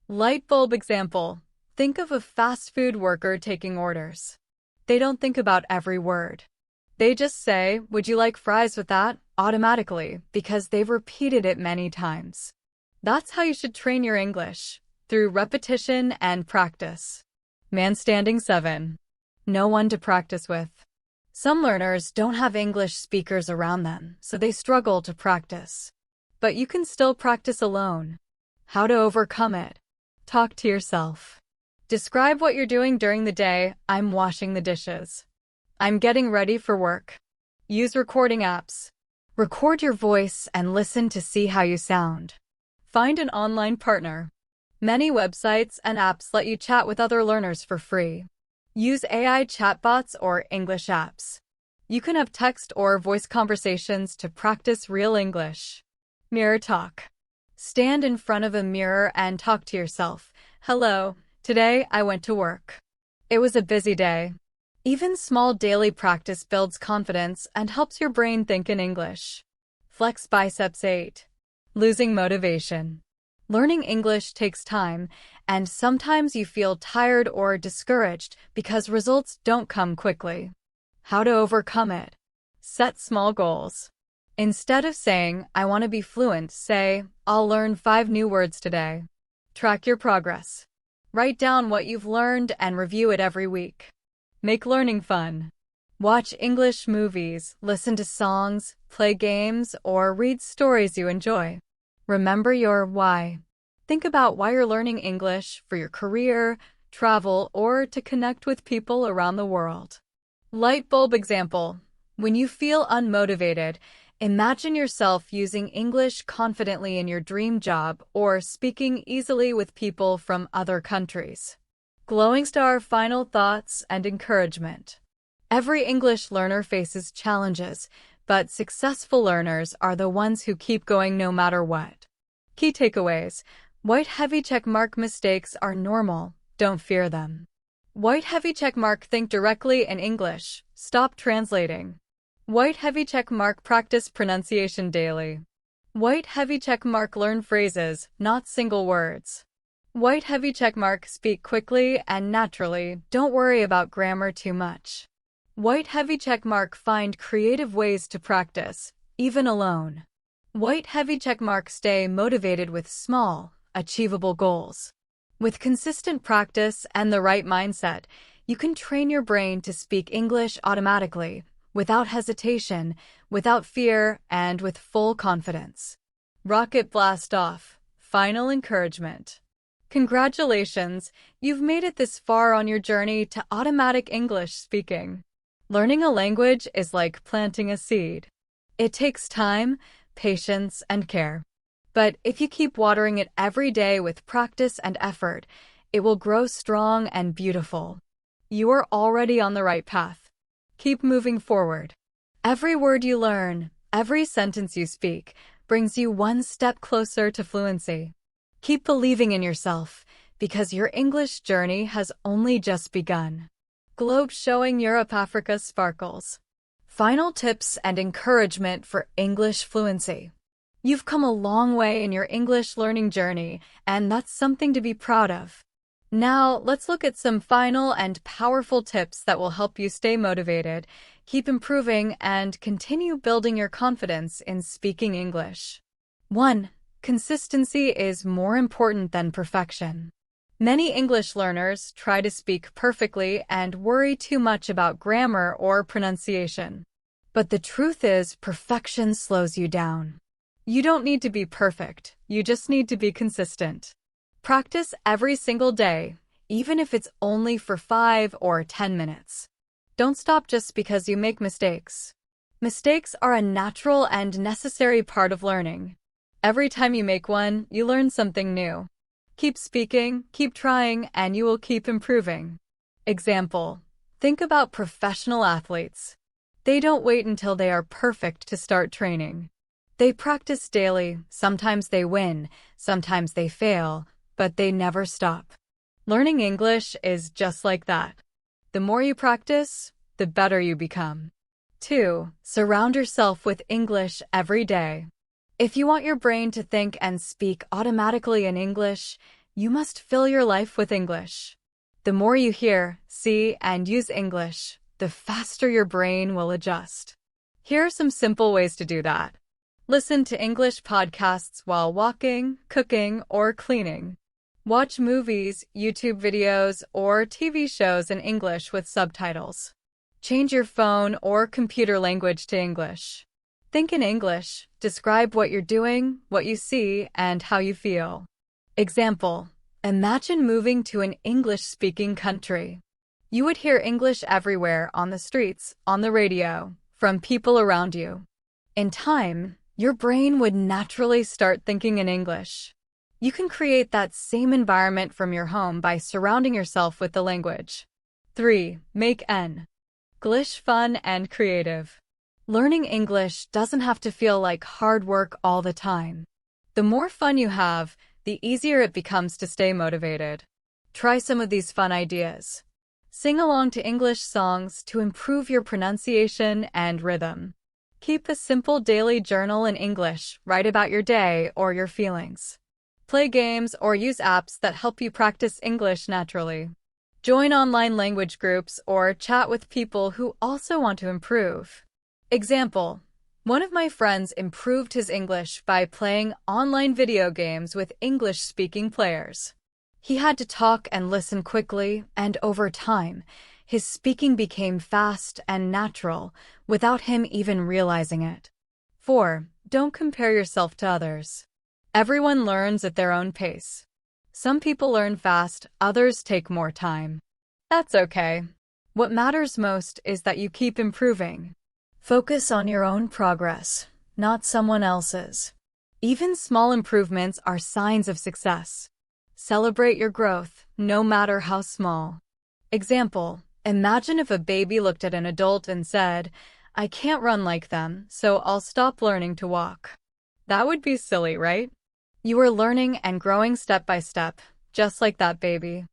Light bulb example. Think of a fast food worker taking orders. They don't think about every word. They just say, would you like fries with that? Automatically, because they've repeated it many times. That's how you should train your English, through repetition and practice. Man standing 7. No one to practice with. Some learners don't have English speakers around them, so they struggle to practice. But you can still practice alone. How to overcome it? Talk to yourself. Describe what you're doing during the day. I'm washing the dishes. I'm getting ready for work. Use recording apps. Record your voice and listen to see how you sound. Find an online partner. Many websites and apps let you chat with other learners for free. Use AI chatbots or English apps. You can have text or voice conversations to practice real English. Mirror talk. Stand in front of a mirror and talk to yourself. Hello, today I went to work. It was a busy day. Even small daily practice builds confidence and helps your brain think in English. Flex biceps 8. Losing motivation. Learning English takes time, and sometimes you feel tired or discouraged because results don't come quickly. How to overcome it? Set small goals. Instead of saying, I want to be fluent, say, I'll learn 5 new words today. Track your progress. Write down what you've learned and review it every week. Make learning fun. Watch English movies, listen to songs, play games, or read stories you enjoy. Remember your why. Think about why you're learning English: for your career, travel, or to connect with people around the world. Light bulb example. When you feel unmotivated, imagine yourself using English confidently in your dream job or speaking easily with people from other countries. Glowing star final thoughts and encouragement. Every English learner faces challenges, but successful learners are the ones who keep going no matter what. Key takeaways. White heavy checkmark mistakes are normal, don't fear them. White heavy checkmark think directly in English, stop translating. White heavy checkmark practice pronunciation daily. White heavy checkmark learn phrases, not single words. White heavy checkmark speak quickly and naturally, don't worry about grammar too much. White heavy checkmark find creative ways to practice, even alone. White heavy checkmark stay motivated with small, achievable goals. With consistent practice and the right mindset, you can train your brain to speak English automatically, without hesitation, without fear, and with full confidence. Rocket blast off. Final encouragement. Congratulations, you've made it this far on your journey to automatic English speaking. Learning a language is like planting a seed. It takes time, patience, and care. But if you keep watering it every day with practice and effort, it will grow strong and beautiful. You are already on the right path. Keep moving forward. Every word you learn, every sentence you speak, brings you one step closer to fluency. Keep believing in yourself, because your English journey has only just begun. Globe showing Europe, Africa sparkles. Final tips and encouragement for English fluency. You've come a long way in your English learning journey, and that's something to be proud of. Now, let's look at some final and powerful tips that will help you stay motivated, keep improving, and continue building your confidence in speaking English. 1. Consistency is more important than perfection. Many English learners try to speak perfectly and worry too much about grammar or pronunciation. But the truth is, perfection slows you down. You don't need to be perfect, you just need to be consistent. Practice every single day, even if it's only for 5 or 10 minutes. Don't stop just because you make mistakes. Mistakes are a natural and necessary part of learning. Every time you make one, you learn something new. Keep speaking, keep trying, and you will keep improving. Example: think about professional athletes. They don't wait until they are perfect to start training. They practice daily, sometimes they win, sometimes they fail, but they never stop. Learning English is just like that. The more you practice, the better you become. 2. Surround yourself with English every day. If you want your brain to think and speak automatically in English, you must fill your life with English. The more you hear, see, and use English, the faster your brain will adjust. Here are some simple ways to do that. Listen to English podcasts while walking, cooking, or cleaning. Watch movies, YouTube videos, or TV shows in English with subtitles. Change your phone or computer language to English. Think in English, describe what you're doing, what you see, and how you feel. Example: imagine moving to an English-speaking country. You would hear English everywhere, on the streets, on the radio, from people around you. In time, your brain would naturally start thinking in English. You can create that same environment from your home by surrounding yourself with the language. 3. Make English fun and creative. Learning English doesn't have to feel like hard work all the time. The more fun you have, the easier it becomes to stay motivated. Try some of these fun ideas. Sing along to English songs to improve your pronunciation and rhythm. Keep a simple daily journal in English, write about your day or your feelings. Play games or use apps that help you practice English naturally. Join online language groups or chat with people who also want to improve. Example: one of my friends improved his English by playing online video games with English-speaking players. He had to talk and listen quickly, and over time, his speaking became fast and natural without him even realizing it. 4. Don't compare yourself to others. Everyone learns at their own pace. Some people learn fast, others take more time. That's okay. What matters most is that you keep improving. Focus on your own progress, not someone else's. Even small improvements are signs of success. Celebrate your growth, no matter how small. Example: imagine if a baby looked at an adult and said, "I can't run like them, so I'll stop learning to walk." That would be silly, right? You are learning and growing step by step, just like that baby.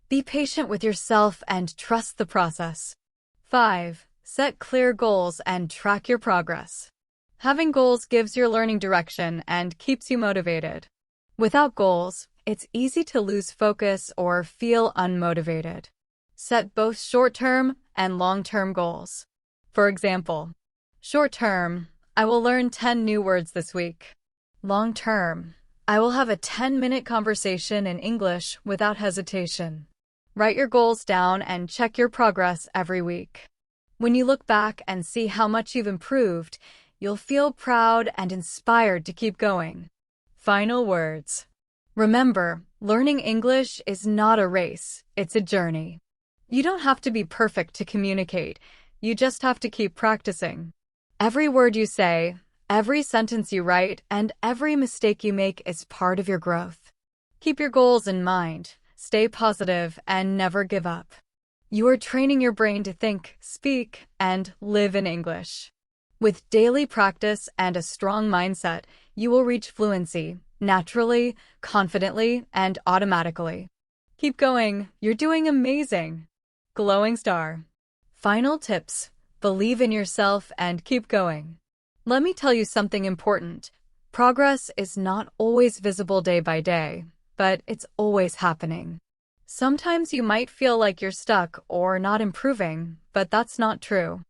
Be patient with yourself and trust the process. 5. Set clear goals and track your progress. Having goals gives your learning direction and keeps you motivated. Without goals, it's easy to lose focus or feel unmotivated. Set both short-term and long-term goals. For example, short-term, I will learn 10 new words this week. Long-term, I will have a 10-minute conversation in English without hesitation. Write your goals down and check your progress every week. When you look back and see how much you've improved, you'll feel proud and inspired to keep going. Final words. Remember, learning English is not a race, it's a journey. You don't have to be perfect to communicate, you just have to keep practicing. Every word you say, every sentence you write, and every mistake you make is part of your growth. Keep your goals in mind, stay positive, and never give up. You are training your brain to think, speak, and live in English. With daily practice and a strong mindset, you will reach fluency, naturally, confidently, and automatically. Keep going, you're doing amazing. Glowing star. Final tips. Believe in yourself and keep going. Let me tell you something important. Progress is not always visible day by day, but it's always happening. Sometimes you might feel like you're stuck or not improving, but that's not true.